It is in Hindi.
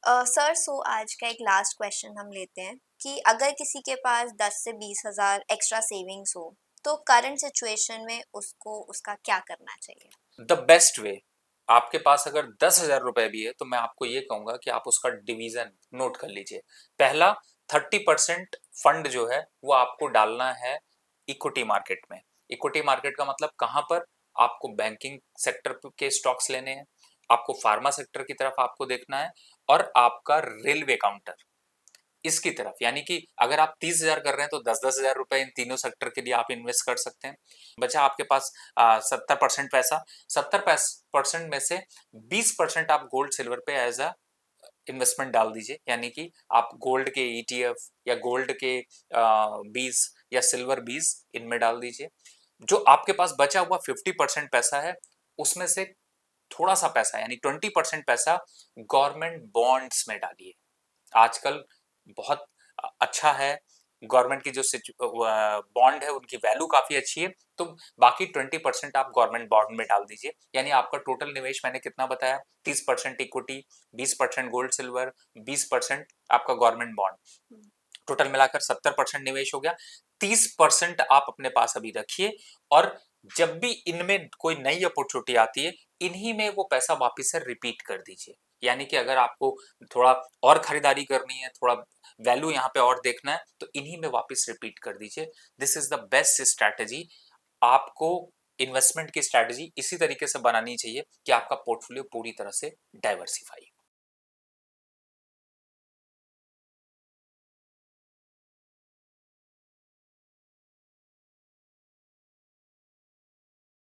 सर सो आज का एक लास्ट क्वेश्चन हम लेते हैं कि अगर किसी के पास 10 से 20,000 एक्स्ट्रा सेविंग्स हो तो करंट सिचुएशन में उसको उसका क्या करना चाहिए? द बेस्ट वे, आपके पास अगर 10,000 रुपए भी है तो मैं आपको ये कहूंगा कि आप उसका डिवीजन नोट कर लीजिए। पहला, 30% फंड जो है वो आपको डालना है इक्विटी मार्केट में। इक्विटी मार्केट का मतलब कहां पर? आपको बैंकिंग सेक्टर के स्टॉक्स लेने हैं, आपको फार्मा सेक्टर की तरफ आपको देखना है, और आपका रेलवे काउंटर इसकी तरफ। यानी कि अगर आप 30,000 कर रहे हैं तो 10-10 हजार रुपए इन तीनों सेक्टर के लिए आप इन्वेस्ट कर सकते हैं। बचा आपके पास 70% पैसा। 70% में से 20% आप गोल्ड सिल्वर पे एज अ इन्वेस्टमेंट डाल दीजिए। यानी कि आप गोल्ड के ईटीएफ या गोल्ड के बीज या सिल्वर बीज इनमें डाल दीजिए। जो आपके पास बचा हुआ 50% पैसा है उसमें से थोड़ा सा पैसा यानी 20% पैसा गवर्नमेंट बॉन्ड्स में डालिए। आजकल बहुत अच्छा है, गवर्नमेंट की जो बॉन्ड है उनकी वैल्यू काफी अच्छी है, तो बाकी 20% आप गवर्नमेंट बॉन्ड में डाल दीजिए। यानी आपका टोटल निवेश मैंने कितना बताया? 30% इक्विटी, 20% गोल्ड सिल्वर, 20% आपका गवर्नमेंट बॉन्ड, टोटल मिलाकर 70% निवेश हो गया। 30% आप अपने पास अभी रखिए, और जब भी इनमें कोई नई अपॉर्चुनिटी आती है इन्हीं में वो पैसा वापस से रिपीट कर दीजिए। यानी कि अगर आपको थोड़ा और खरीदारी करनी है, थोड़ा वैल्यू यहाँ पे और देखना है, तो इन्हीं में वापस रिपीट कर दीजिए। This is the best strategy. आपको इन्वेस्टमेंट की स्ट्रैटेजी इसी तरीके से बनानी चाहिए कि आपका पोर्टफोलियो पूरी तरह से डाइवर्सिफाई